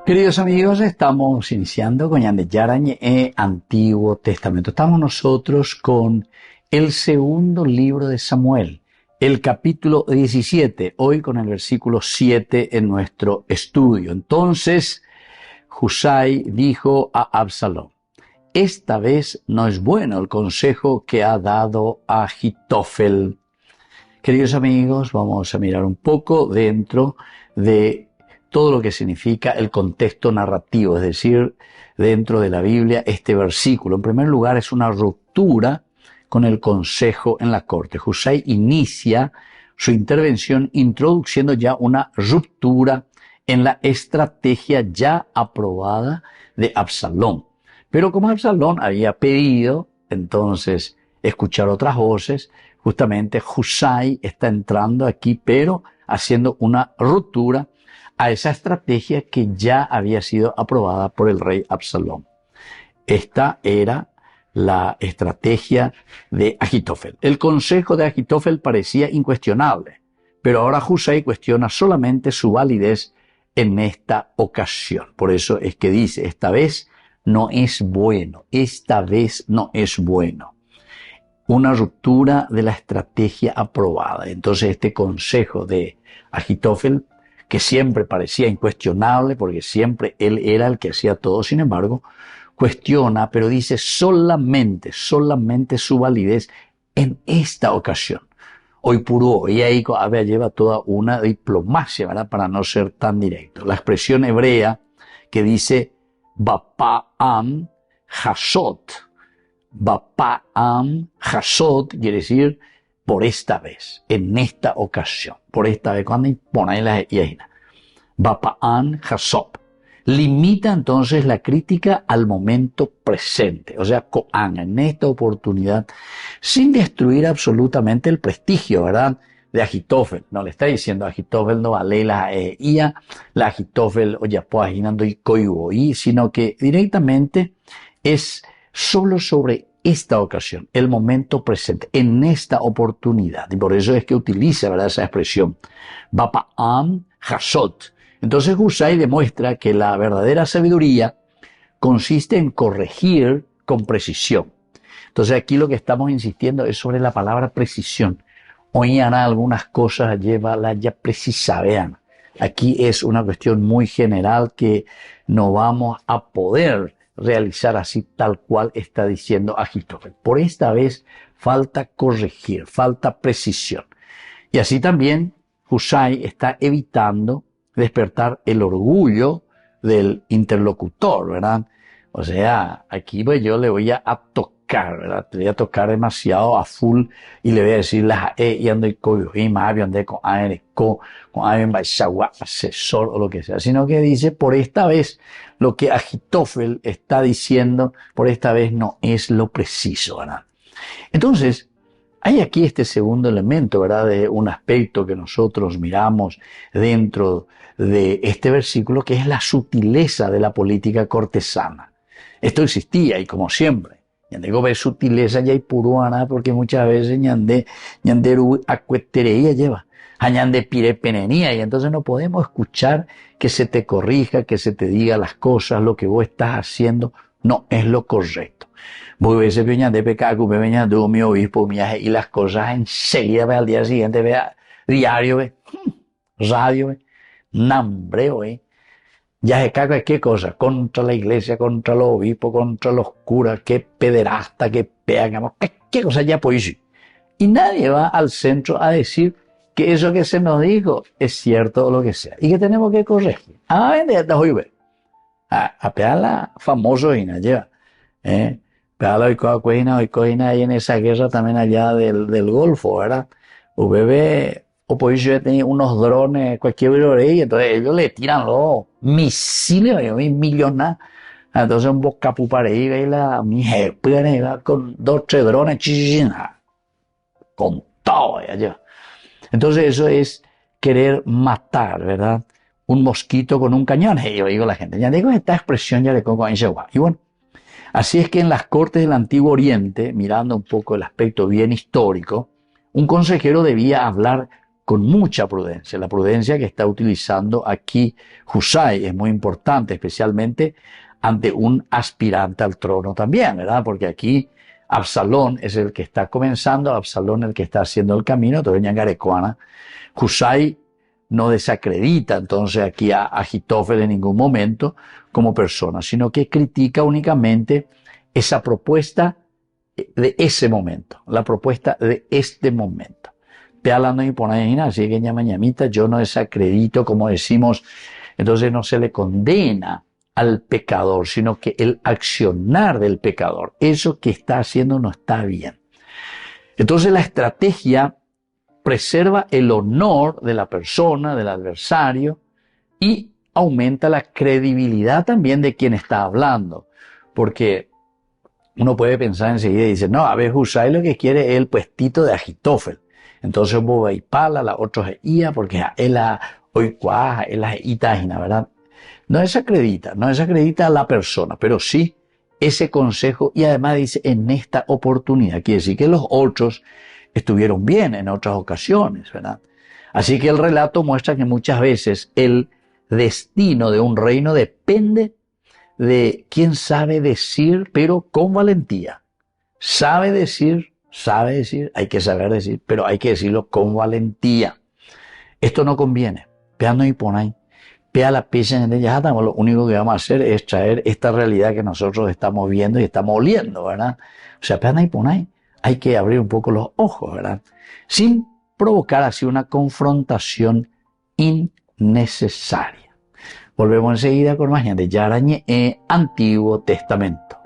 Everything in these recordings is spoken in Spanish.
Queridos amigos, estamos iniciando con Yarañe Antiguo Testamento. Estamos nosotros con el segundo libro de Samuel, el capítulo 17, hoy con el versículo 7 en nuestro estudio. Entonces, Husai dijo a Absalón: esta vez no es bueno el consejo que ha dado Ahitofel. Queridos amigos, vamos a mirar un poco dentro de todo lo que significa el contexto narrativo, es decir, dentro de la Biblia, este versículo. En primer lugar, es una ruptura con el consejo en la corte. Husai inicia su intervención introduciendo ya una ruptura en la estrategia ya aprobada de Absalón. Pero como Absalón había pedido, entonces, escuchar otras voces, justamente Husai está entrando aquí, pero haciendo una ruptura a esa estrategia que ya había sido aprobada por el rey Absalón. Esta era la estrategia de Ahitofel. El consejo de Ahitofel parecía incuestionable, pero ahora Husai cuestiona solamente su validez en esta ocasión. Por eso es que dice, esta vez no es bueno, esta vez no es bueno. Una ruptura de la estrategia aprobada. Entonces este consejo de Ahitofel, que siempre parecía incuestionable porque siempre él era el que hacía todo, sin embargo, cuestiona, pero dice solamente su validez en esta ocasión. Hoy puro, y ahí lleva toda una diplomacia, ¿verdad?, para no ser tan directo. La expresión hebrea que dice Bapa'am Hasot. Bapa'am Hasot quiere decir por esta vez, en esta ocasión, por esta vez, cuando pone la yaina. Bapa'am Hasot. Limita entonces la crítica al momento presente, o sea, Koan, en esta oportunidad, sin destruir absolutamente el prestigio, ¿verdad?, de Ahitofel. No le está diciendo a Ahitofel no vale la Ahitofel o ya poaginando y coiboí, sino que directamente es solo sobre esta ocasión, el momento presente, en esta oportunidad. Y por eso es que utiliza, ¿verdad?, esa expresión, Bapa'am Hasot. Entonces Husai demuestra que la verdadera sabiduría consiste en corregir con precisión. Entonces aquí lo que estamos insistiendo es sobre la palabra precisión. Hoy hará algunas cosas, lleva la ya precisa, vean. Aquí es una cuestión muy general que no vamos a poder realizar así tal cual está diciendo Ahitofel. Por esta vez falta corregir, falta precisión. Y así también Husai está evitando despertar el orgullo del interlocutor, ¿verdad? O sea, aquí pues yo le voy a tocar, ¿verdad? Le voy a tocar demasiado a full y le voy a decir las y ando y coyo y más ande con asesor o lo que sea, sino que dice por esta vez lo que Ahitofel está diciendo, por esta vez no es lo preciso, ¿verdad? Entonces, hay aquí este segundo elemento, ¿verdad?, de un aspecto que nosotros miramos dentro de este versículo, que es la sutileza de la política cortesana. Esto existía y como siempre, ñande ve sutileza ya y puruana, porque muchas veces ñande acuetereía lleva, ñande pire penenía, y entonces no podemos escuchar que se te corrija, que se te diga las cosas, lo que vos estás haciendo no es lo correcto. Voy a veces de pecado, me venía de mi obispo, y las cosas enseguida, al día siguiente, vea, diario, radio, nambre, ya se caga qué cosa, contra la iglesia, contra los obispos, contra los curas, qué pederasta, qué pegamos, qué cosa ya pues. Y nadie va al centro a decir que eso que se nos dijo es cierto o lo que sea, y que tenemos que corregir. A pegar la famoso y lleva, hoy coina ahí en esa guerra también allá del Golfo, ¿verdad? UBB, oposición tenía unos drones, cualquier y entonces ellos le tiran los misiles, millones. Entonces un bocapu para ahí, mi jefe, con 2, 3 drones, con todo allá. Entonces eso es querer matar, ¿verdad?, un mosquito con un cañón. Yo digo la gente, ya digo esta expresión ya le pongo en Shewa. Y bueno, así es que en las cortes del Antiguo Oriente, mirando un poco el aspecto bien histórico, un consejero debía hablar con mucha prudencia. La prudencia que está utilizando aquí Husay es muy importante, especialmente ante un aspirante al trono también, ¿verdad? Porque aquí Absalón es el que está comenzando, Absalón el que está haciendo el camino, entonces Ñangarecuana. Husay no desacredita entonces aquí a Ahitófel en ningún momento como persona, sino que critica únicamente esa propuesta de ese momento, la propuesta de este momento. Pealando y poner así que ñamita, yo no desacredito, como decimos, entonces no se le condena al pecador, sino que el accionar del pecador, eso que está haciendo no está bien. Entonces la estrategia preserva el honor de la persona, del adversario, y aumenta la credibilidad también de quien está hablando. Porque uno puede pensar enseguida y dice, no, a ver, Husay lo que quiere es el puestito de Ahitófel. Entonces, Bobaipala, la otra es Ia, porque él hoy cuaja, él es Itajina, ¿verdad? No desacredita a la persona, pero sí ese consejo, y además dice en esta oportunidad. Quiere decir que los otros estuvieron bien en otras ocasiones, ¿verdad? Así que el relato muestra que muchas veces el destino de un reino depende de quién sabe decir, pero con valentía. Sabe decir, hay que saber decir, pero hay que decirlo con valentía. Esto no conviene. Peando y ponáis. Pea la pieza en ella, lo único que vamos a hacer es traer esta realidad que nosotros estamos viendo y estamos oliendo, ¿verdad? O sea, peando y ponáis. Hay que abrir un poco los ojos, ¿verdad? Sin provocar así una confrontación innecesaria. Volvemos enseguida con más de Yarañe Antiguo Testamento.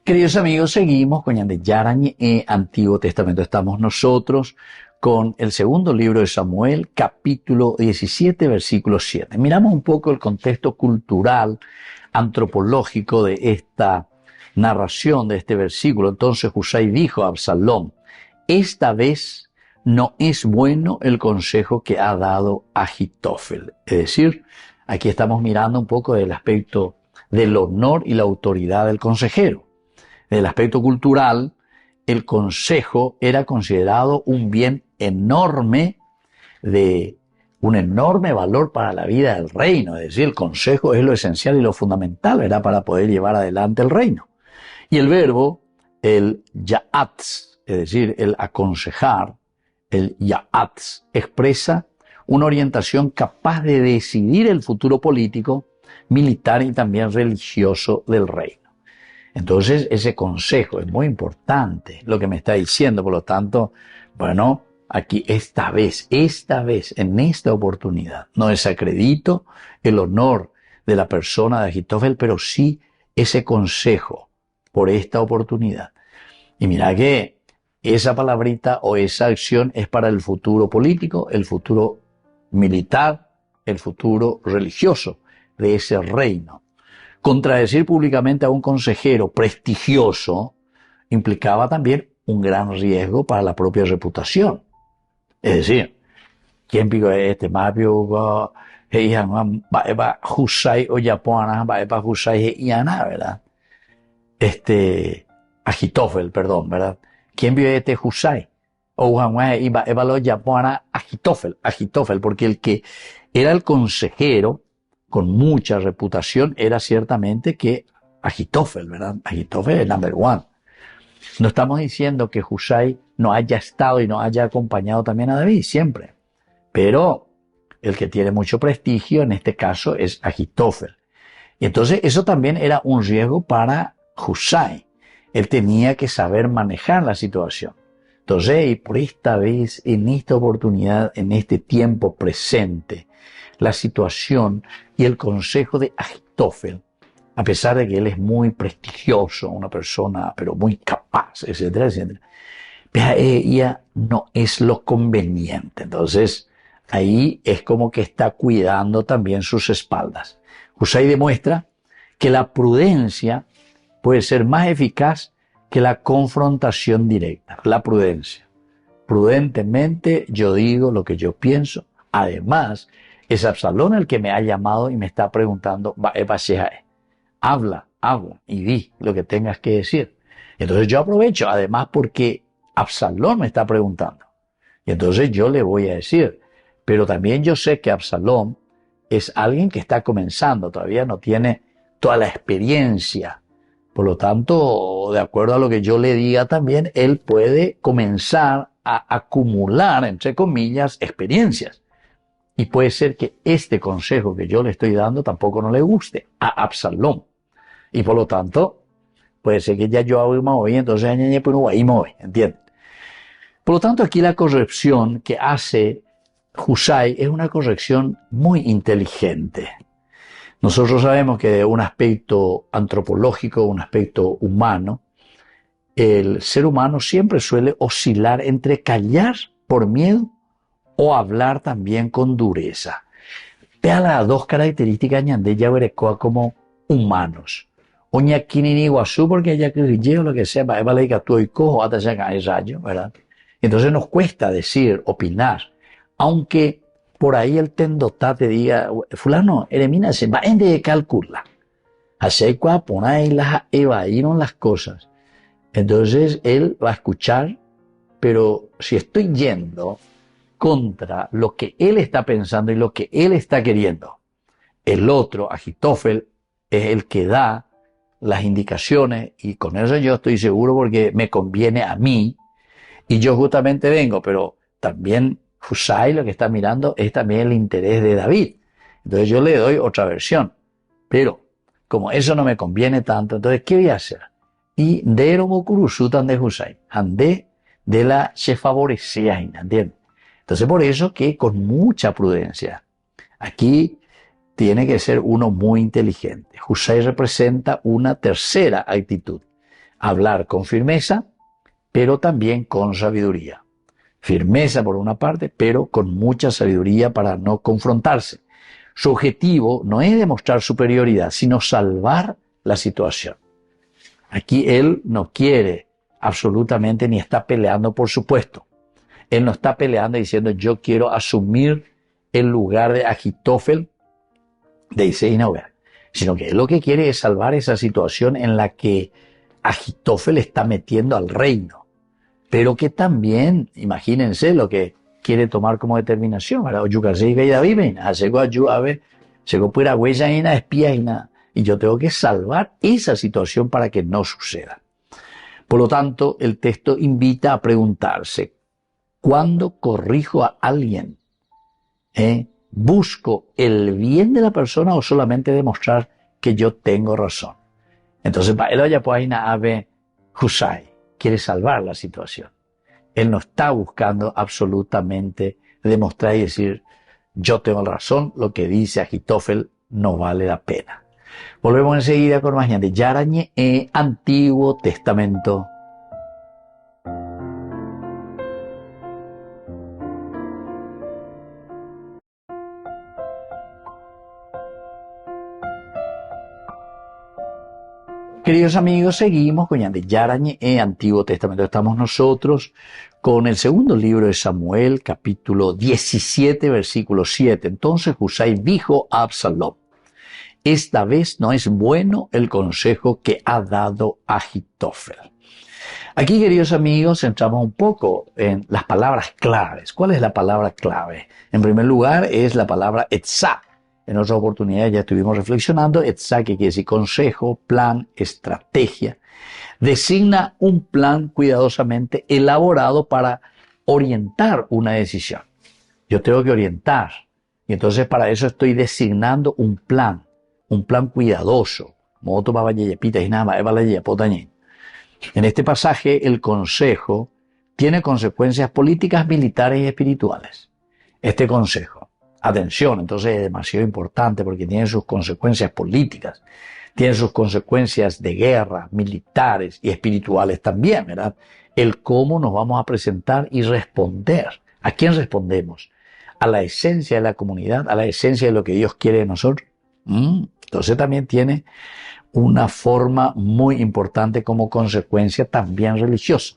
Queridos amigos, seguimos con de Yarañe Antiguo Testamento. Estamos nosotros con el segundo libro de Samuel, capítulo 17, versículo 7. Miramos un poco el contexto cultural, antropológico de esta narración, de este versículo. Entonces Husay dijo a Absalón, esta vez no es bueno el consejo que ha dado Ahitófel. Es decir, aquí estamos mirando un poco del aspecto del honor y la autoridad del consejero. Desde el aspecto cultural, el consejo era considerado un bien enorme, de un enorme valor para la vida del reino. Es decir, el consejo es lo esencial y lo fundamental, ¿verdad?, para poder llevar adelante el reino. Y el verbo, el ya'atz, es decir, el aconsejar, el ya'atz, expresa una orientación capaz de decidir el futuro político, militar y también religioso del reino. Entonces, ese consejo es muy importante, lo que me está diciendo. Por lo tanto, bueno, aquí esta vez, en esta oportunidad, no desacredito el honor de la persona de Ahitófel, pero sí ese consejo por esta oportunidad. Y mira que esa palabrita o esa acción es para el futuro político, el futuro militar, el futuro religioso de ese reino. Contradecir públicamente a un consejero prestigioso implicaba también un gran riesgo para la propia reputación. Es decir, ¿quién pico este mapio va Husay o Yapuana va Husay y Ana, ¿verdad? Ahitófel, perdón, ¿verdad? ¿Quién vio este Husay? O va lo Yapuana Ahitófel, porque el que era el consejero con mucha reputación era ciertamente que Ahitófel, ¿verdad? Ahitófel es number one. No estamos diciendo que Husay no haya estado y no haya acompañado también a David, siempre. Pero el que tiene mucho prestigio en este caso es Ahitófel. Y entonces eso también era un riesgo para Husay. Él tenía que saber manejar la situación. Entonces, y por esta vez, en esta oportunidad, en este tiempo presente, la situación y el consejo de Ahitófel, a pesar de que él es muy prestigioso, una persona pero muy capaz, etcétera, etcétera, ella no es lo conveniente. Entonces, ahí es como que está cuidando también sus espaldas. Husay demuestra que la prudencia puede ser más eficaz que la confrontación directa. La prudencia. Prudentemente yo digo lo que yo pienso. Además, Es Absalón el que me ha llamado y me está preguntando, habla, y di lo que tengas que decir. Entonces yo aprovecho, además porque Absalón me está preguntando. Y entonces yo le voy a decir, pero también yo sé que Absalón es alguien que está comenzando, todavía no tiene toda la experiencia. Por lo tanto, de acuerdo a lo que yo le diga también, él puede comenzar a acumular, entre comillas, experiencias. Y puede ser que este consejo que yo le estoy dando tampoco no le guste a Absalón. Y por lo tanto, puede ser que ya yo hago hoy, entonces ¿entienden? Por lo tanto, aquí la corrección que hace Husay es una corrección muy inteligente. Nosotros sabemos que de un aspecto antropológico, un aspecto humano, el ser humano siempre suele oscilar entre callar por miedo o hablar también con dureza. Vea las dos características de Yaberecoa como humanos. Oña Kinini Iguazú, porque ella que o lo que sea, vale que tú y cojo hasta llegar a rayo, ¿verdad? Entonces nos cuesta decir, opinar, aunque por ahí el tendotá te diga, fulano, eremina, se va en de calcular. Así cuando por ahí las evadieron las cosas. Entonces él va a escuchar, pero si estoy yendo contra lo que él está pensando y lo que él está queriendo, el otro, Ahitófel, es el que da las indicaciones y con eso yo estoy seguro porque me conviene a mí y yo justamente vengo, pero también Husay lo que está mirando es también el interés de David. Entonces yo le doy otra versión, pero como eso no me conviene tanto, entonces ¿qué voy a hacer? Y de Erobokurusutan de Husay, andé de la se favorecía, ¿entiendes? Entonces por eso que con mucha prudencia, aquí tiene que ser uno muy inteligente. Husay representa una tercera actitud, hablar con firmeza, pero también con sabiduría. Firmeza por una parte, pero con mucha sabiduría para no confrontarse. Su objetivo no es demostrar superioridad, sino salvar la situación. Aquí él no quiere absolutamente ni está peleando por su puesto. Él no está peleando diciendo yo quiero asumir el lugar de Ahitófel de Iseinauer, sino que él lo que quiere es salvar esa situación en la que Ahitófel está metiendo al reino, pero que también, imagínense lo que quiere tomar como determinación, y yo tengo que salvar esa situación para que no suceda. Por lo tanto, el texto invita a preguntarse, ¿cuándo corrijo a alguien? ¿Busco el bien de la persona o solamente demostrar que yo tengo razón? Entonces, Husay quiere salvar la situación. Él no está buscando absolutamente demostrar y decir, yo tengo razón, lo que dice Ahitófel no vale la pena. Volvemos enseguida con más de Yarañe Antiguo Testamento. Queridos amigos, seguimos con Yarañe Antiguo Testamento. Estamos nosotros con el segundo libro de Samuel, capítulo 17, versículo 7. Entonces Husay dijo a Absalón, esta vez no es bueno el consejo que ha dado Ahitófel. Aquí, queridos amigos, entramos un poco en las palabras claves. ¿Cuál es la palabra clave? En primer lugar, es la palabra etzá. En otra oportunidad ya estuvimos reflexionando. Etzá, que quiere decir consejo, plan, estrategia. Designa un plan cuidadosamente elaborado para orientar una decisión. Yo tengo que orientar. Y entonces para eso estoy designando un plan cuidadoso. En este pasaje, el consejo tiene consecuencias políticas, militares y espirituales. Este consejo, atención, entonces es demasiado importante porque tiene sus consecuencias políticas, tiene sus consecuencias de guerra, militares y espirituales también, ¿verdad? El cómo nos vamos a presentar y responder. ¿A quién respondemos? ¿A la esencia de la comunidad? ¿A la esencia de lo que Dios quiere de nosotros? Entonces también tiene una forma muy importante como consecuencia también religiosa.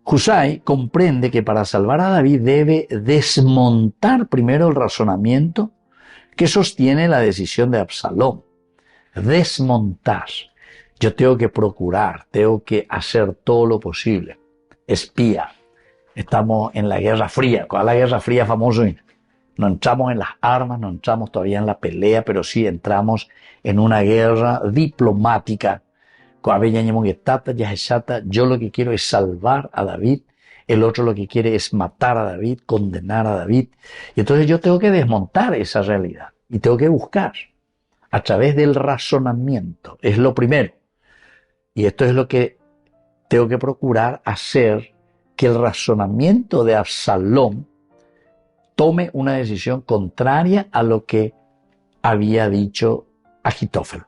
Husai comprende que para salvar a David debe desmontar primero el razonamiento que sostiene la decisión de Absalom. Desmontar. Yo tengo que procurar, tengo que hacer todo lo posible. Espía. Estamos en la Guerra Fría. ¿Cuál es la Guerra Fría famoso? No entramos en las armas, no entramos todavía en la pelea, pero sí entramos en una guerra diplomática. Yo lo que quiero es salvar a David, el otro lo que quiere es matar a David, condenar a David. Y entonces yo tengo que desmontar esa realidad y tengo que buscar a través del razonamiento. Es lo primero. Y esto es lo que tengo que procurar hacer, que el razonamiento de Absalom tome una decisión contraria a lo que había dicho Agitofel.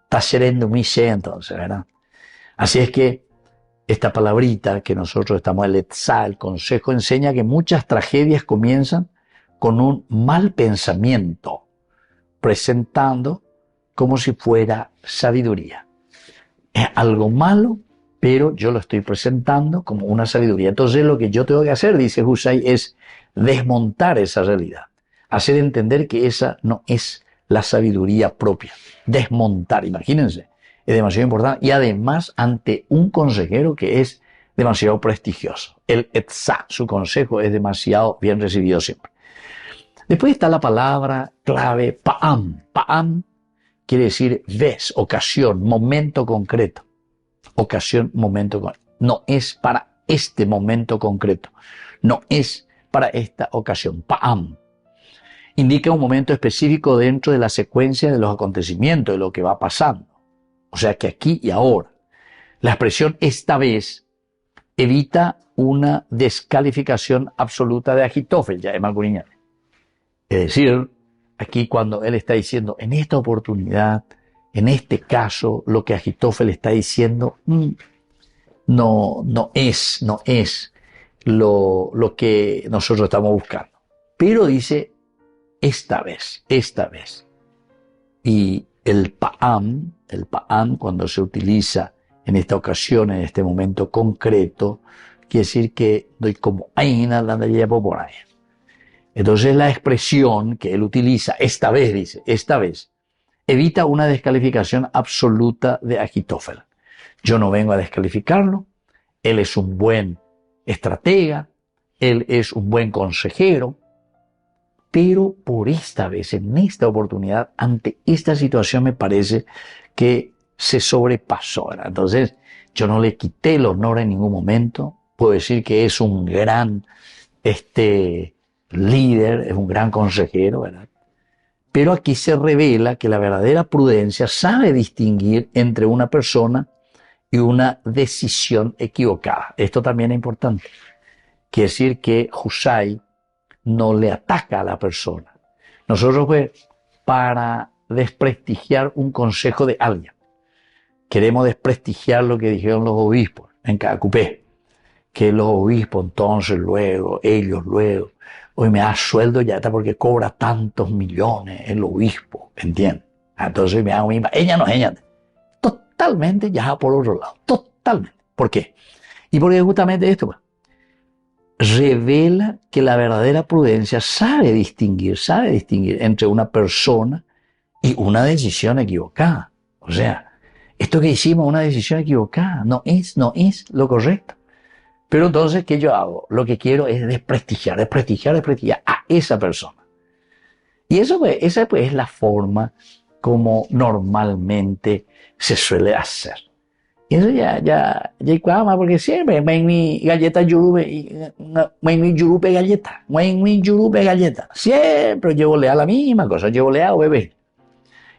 Está serendo Miche entonces, ¿verdad? Así es que esta palabrita que nosotros estamos, el etzá, el consejo, enseña que muchas tragedias comienzan con un mal pensamiento, presentando como si fuera sabiduría. Es algo malo, pero yo lo estoy presentando como una sabiduría. Entonces lo que yo tengo que hacer, dice Husai, es desmontar esa realidad, hacer entender que esa no es la sabiduría propia. Desmontar, imagínense, es demasiado importante. Y además ante un consejero que es demasiado prestigioso. El etzá, su consejo, es demasiado bien recibido siempre. Después está la palabra clave pa'am. Pa'am quiere decir vez, ocasión, momento concreto. Ocasión, momento concreto. No es para este momento concreto. No es para esta ocasión. Pa'am indica un momento específico dentro de la secuencia de los acontecimientos, de lo que va pasando. O sea que aquí y ahora. La expresión esta vez evita una descalificación absoluta de Agitofel, ya es Malcuriñán. Es decir, aquí cuando él está diciendo, en esta oportunidad, en este caso, lo que Agitofel está diciendo, no es lo que nosotros estamos buscando. Pero dice, esta vez. Y el pa'am, cuando se utiliza en esta ocasión, en este momento concreto, quiere decir que doy como aina la por ahí. Entonces la expresión que él utiliza, esta vez, dice, esta vez, evita una descalificación absoluta de Agitofel. Yo no vengo a descalificarlo, él es un buen estratega, él es un buen consejero, pero por esta vez, en esta oportunidad, ante esta situación me parece que se sobrepasó, ¿verdad? Entonces, yo no le quité el honor en ningún momento, puedo decir que es un gran líder, es un gran consejero, ¿verdad? Pero aquí se revela que la verdadera prudencia sabe distinguir entre una persona y una decisión equivocada. Esto también es importante. Quiere decir que Husai no le ataca a la persona. Nosotros, pues, para desprestigiar un consejo de alguien, queremos desprestigiar lo que dijeron los obispos en Cacupé, que los obispos entonces ellos luego, hoy me da sueldo ya está porque cobra tantos millones el obispo, ¿entiendes? Entonces me hago misma, ella no es ella. Totalmente ya por otro lado, totalmente. ¿Por qué? Y porque justamente esto, pues, revela que la verdadera prudencia sabe distinguir entre una persona y una decisión equivocada. O sea, esto que hicimos es una decisión equivocada, no es lo correcto. Pero entonces, ¿qué yo hago? Lo que quiero es desprestigiar a esa persona. Y esa pues es la forma como normalmente se suele hacer. Y eso ya cuama, porque siempre me mi galleta yurube, mi yurupe galleta. Siempre llevo a la misma cosa, llevo a bebé.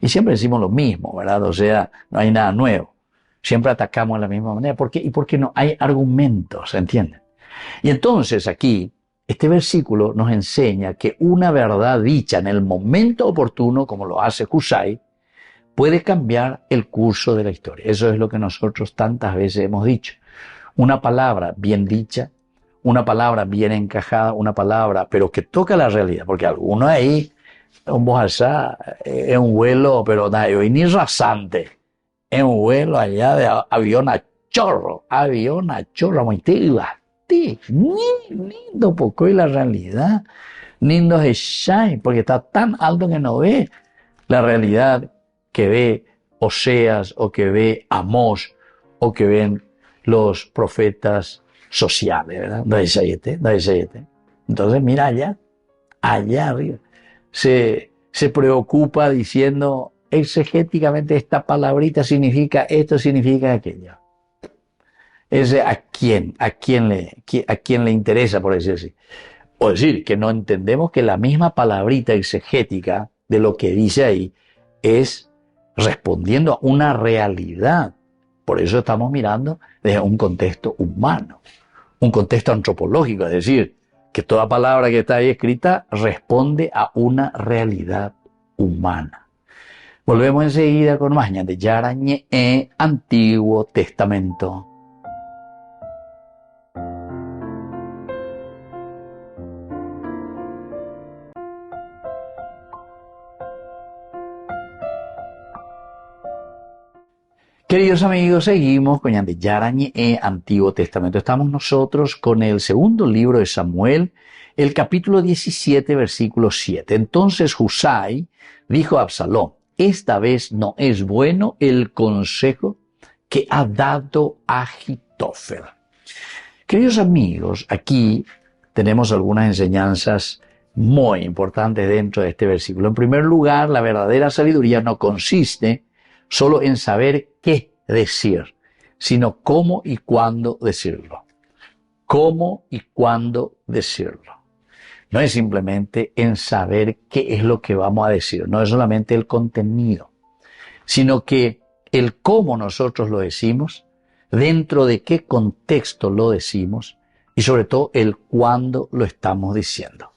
Y siempre decimos lo mismo, ¿verdad? O sea, no hay nada nuevo. Siempre atacamos de la misma manera. ¿Por qué? Y porque no hay argumentos, ¿entienden? Y entonces aquí, este versículo nos enseña que una verdad dicha en el momento oportuno, como lo hace Husai, puede cambiar el curso de la historia. Eso es lo que nosotros tantas veces hemos dicho. Una palabra bien dicha, una palabra bien encajada, una palabra, pero que toca la realidad, porque algunos ahí, un bojalzá, es un vuelo, pero ni rasante, es un vuelo allá de avión a chorro, muy tigua, ti. Nindo poco y la realidad. Nindo es Shai, porque está tan alto que no ve la realidad que ve Oseas, o que ve Amós, o que ven los profetas sociales, ¿verdad? Entonces mira allá arriba. Se preocupa diciendo exegéticamente esta palabrita significa esto, significa aquello. Ese a quién le interesa, por decir así. O decir, que no entendemos que la misma palabrita exegética de lo que dice ahí es respondiendo a una realidad. Por eso estamos mirando desde un contexto humano, un contexto antropológico, es decir, que toda palabra que está ahí escrita responde a una realidad humana. Volvemos enseguida con más de Yarañe Antiguo Testamento. Queridos amigos, seguimos con Yarañe Antiguo Testamento. Estamos nosotros con el segundo libro de Samuel, el capítulo 17, versículo 7. Entonces Husai dijo a Absalón: esta vez no es bueno el consejo que ha dado Ahitofel. Queridos amigos, aquí tenemos algunas enseñanzas muy importantes dentro de este versículo. En primer lugar, la verdadera sabiduría no consiste solo en saber qué decir, sino cómo y cuándo decirlo. Cómo y cuándo decirlo. No es simplemente en saber qué es lo que vamos a decir, no es solamente el contenido, sino que el cómo nosotros lo decimos, dentro de qué contexto lo decimos y sobre todo el cuándo lo estamos diciendo.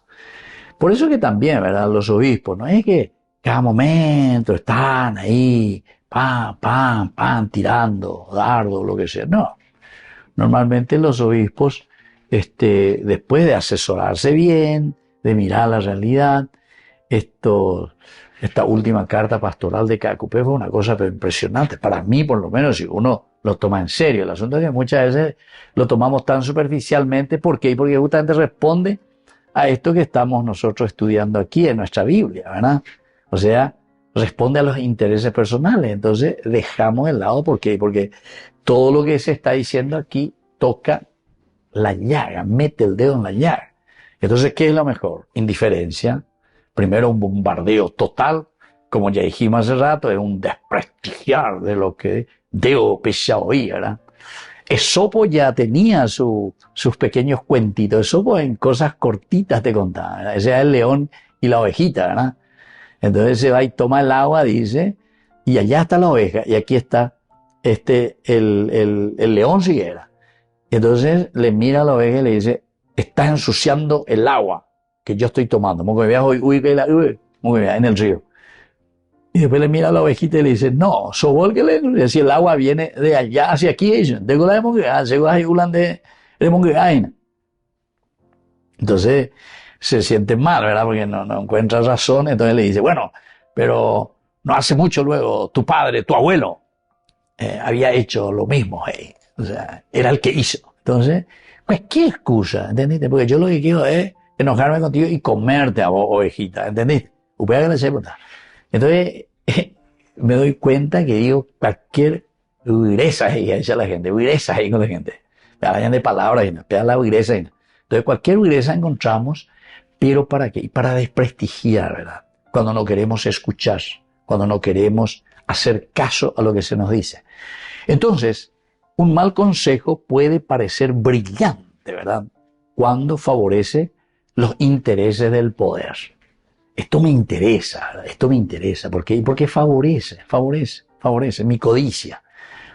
Por eso que también, ¿verdad?, los obispos, no es que cada momento están ahí, pam, tirando dardo, lo que sea. No. Normalmente los obispos, después de asesorarse bien, de mirar la realidad, esta última carta pastoral de Cacupé fue una cosa impresionante. Para mí, por lo menos, si uno lo toma en serio. El asunto es que muchas veces lo tomamos tan superficialmente. ¿Por qué? Porque justamente responde a esto que estamos nosotros estudiando aquí en nuestra Biblia, ¿verdad? O sea, responde a los intereses personales. Entonces dejamos de lado. ¿Por qué? Porque todo lo que se está diciendo aquí toca la llaga, mete el dedo en la llaga. Entonces, ¿qué es lo mejor? Indiferencia. Primero, un bombardeo total, como ya dijimos hace rato, es un desprestigiar de lo que Deo pese a oír, ¿verdad? Esopo ya tenía sus pequeños cuentitos. Esopo en cosas cortitas te contaba, ¿verdad? Ese es el león y la ovejita, ¿verdad? Entonces se va y toma el agua, dice, y allá está la oveja, y aquí está el león siguiera. Entonces le mira a la oveja y le dice: estás ensuciando el agua que yo estoy tomando. Muy bien, en el río. Y después le mira a la ovejita y le dice: no, sobol que le si el agua viene de allá hacia aquí, tengo la de entonces se siente mal, ¿verdad? Porque no encuentra razón. Entonces le dice: bueno, pero no hace mucho luego tu padre, tu abuelo, había hecho lo mismo, o sea, era el que hizo. Entonces, pues, ¿qué excusa? ¿Entendiste? Porque yo lo que quiero es enojarme contigo y comerte a vos, ovejita, ¿entendiste? Entonces, me doy cuenta que digo cualquier dureza ahí, dice la gente, dureza ahí con la gente. Me hablan de palabras y no, te da la dureza. Entonces, cualquier dureza encontramos, pero ¿para qué? Para desprestigiar, ¿verdad? Cuando no queremos escuchar, cuando no queremos hacer caso a lo que se nos dice. Entonces, un mal consejo puede parecer brillante, ¿verdad?, cuando favorece los intereses del poder. Esto me interesa, ¿por qué? Porque favorece mi codicia,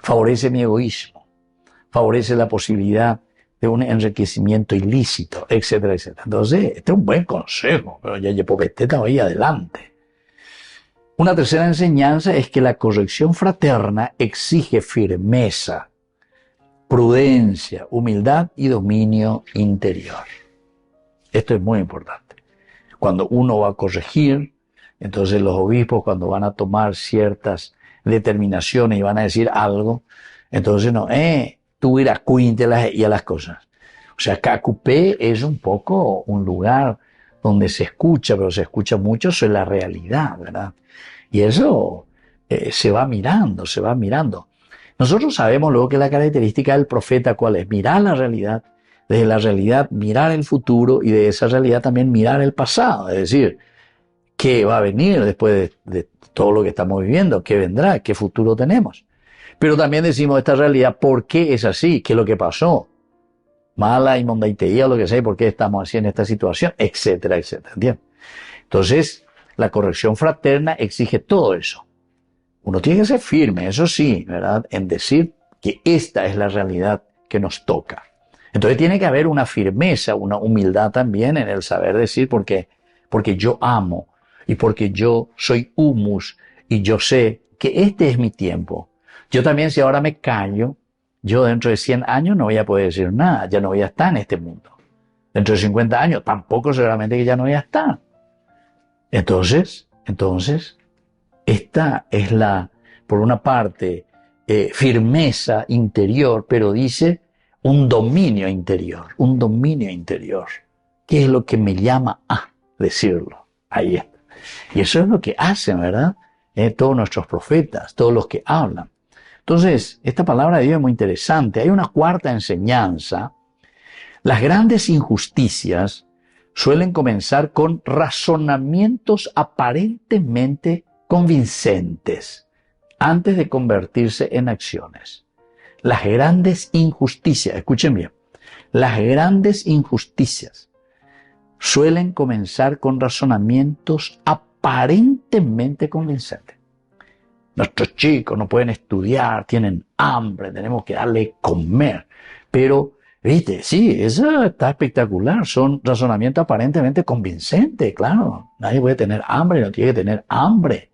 favorece mi egoísmo, favorece la posibilidad de un enriquecimiento ilícito, etcétera, etcétera. Entonces, este es un buen consejo, pero ya está ahí adelante. Una tercera enseñanza es que la corrección fraterna exige firmeza, prudencia, humildad y dominio interior. Esto es muy importante. Cuando uno va a corregir, entonces los obispos, cuando van a tomar ciertas determinaciones y van a decir algo, entonces no, tú irás cuíntelas y a las cosas. O sea, Cacupé es un poco un lugar donde se escucha, pero se escucha mucho sobre la realidad, ¿verdad? Y eso se va mirando, se va mirando. Nosotros sabemos luego que la característica del profeta, ¿cuál es? Mirar la realidad, desde la realidad mirar el futuro y de esa realidad también mirar el pasado. Es decir, ¿qué va a venir después de todo lo que estamos viviendo? ¿Qué vendrá? ¿Qué futuro tenemos? Pero también decimos esta realidad, ¿por qué es así? ¿Qué es lo que pasó? Mala inmundaiteía o lo que sea, ¿por qué estamos así en esta situación? Etcétera, etcétera. ¿Entiendes? Entonces, la corrección fraterna exige todo eso. Uno tiene que ser firme, eso sí, ¿verdad? En decir que esta es la realidad que nos toca. Entonces tiene que haber una firmeza, una humildad también en el saber decir porque yo amo y porque yo soy humus y yo sé que este es mi tiempo. Yo también, si ahora me callo, yo dentro de 100 años no voy a poder decir nada, ya no voy a estar en este mundo. Dentro de 50 años tampoco seguramente que ya no voy a estar. Entonces, esta es por una parte, firmeza interior, pero dice un dominio interior. ¿Qué es lo que me llama a decirlo? Ahí está. Y eso es lo que hacen, ¿verdad? Todos nuestros profetas, todos los que hablan. Entonces, esta palabra de Dios es muy interesante. Hay una cuarta enseñanza. Las grandes injusticias suelen comenzar con razonamientos aparentemente convincentes antes de convertirse en acciones. Las grandes injusticias, escuchen bien, las grandes injusticias suelen comenzar con razonamientos aparentemente convincentes. Nuestros chicos no pueden estudiar, tienen hambre, tenemos que darle comer. Pero, viste, sí, eso está espectacular. Son razonamientos aparentemente convincentes, claro. Nadie puede tener hambre, no tiene que tener hambre.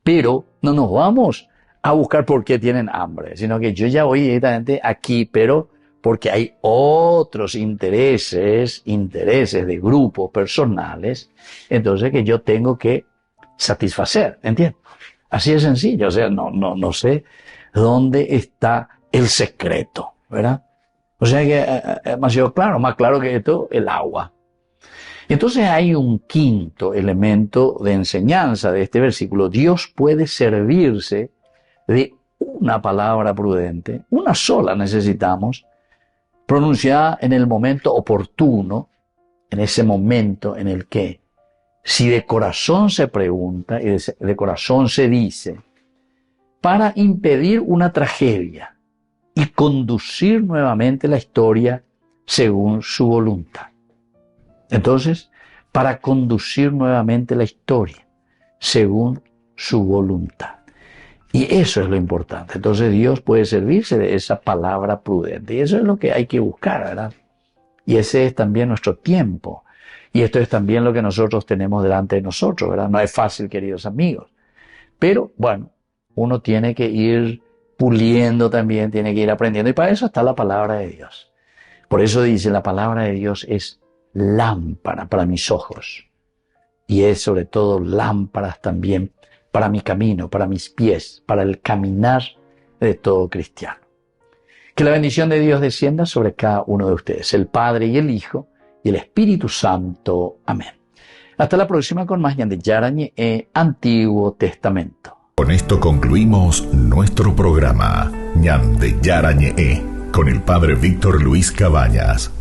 Pero no nos vamos a buscar por qué tienen hambre, sino que yo ya voy directamente aquí, pero porque hay otros intereses de grupos personales, entonces que yo tengo que satisfacer, ¿entiendes? Así de sencillo, o sea, no sé dónde está el secreto, ¿verdad? O sea que demasiado claro, más claro que esto, el agua. Entonces hay un quinto elemento de enseñanza de este versículo. Dios puede servirse de una palabra prudente, una sola necesitamos, pronunciada en el momento oportuno, en ese momento en el que, si de corazón se pregunta y de corazón se dice, para impedir una tragedia y conducir nuevamente la historia según su voluntad. Entonces, para conducir nuevamente la historia según su voluntad. Y eso es lo importante. Entonces Dios puede servirse de esa palabra prudente. Y eso es lo que hay que buscar, ¿verdad? Y ese es también nuestro tiempo. Y esto es también lo que nosotros tenemos delante de nosotros, ¿verdad? No es fácil, queridos amigos. Pero, bueno, uno tiene que ir puliendo también, tiene que ir aprendiendo. Y para eso está la palabra de Dios. Por eso dice, la palabra de Dios es lámpara para mis ojos. Y es sobre todo lámparas también para mi camino, para mis pies, para el caminar de todo cristiano. Que la bendición de Dios descienda sobre cada uno de ustedes, el Padre y el Hijo y el Espíritu Santo. Amén. Hasta la próxima con más Ñande Yarañe Antiguo Testamento. Con esto concluimos nuestro programa Ñande Yarañe con el Padre Víctor Luis Cabañas.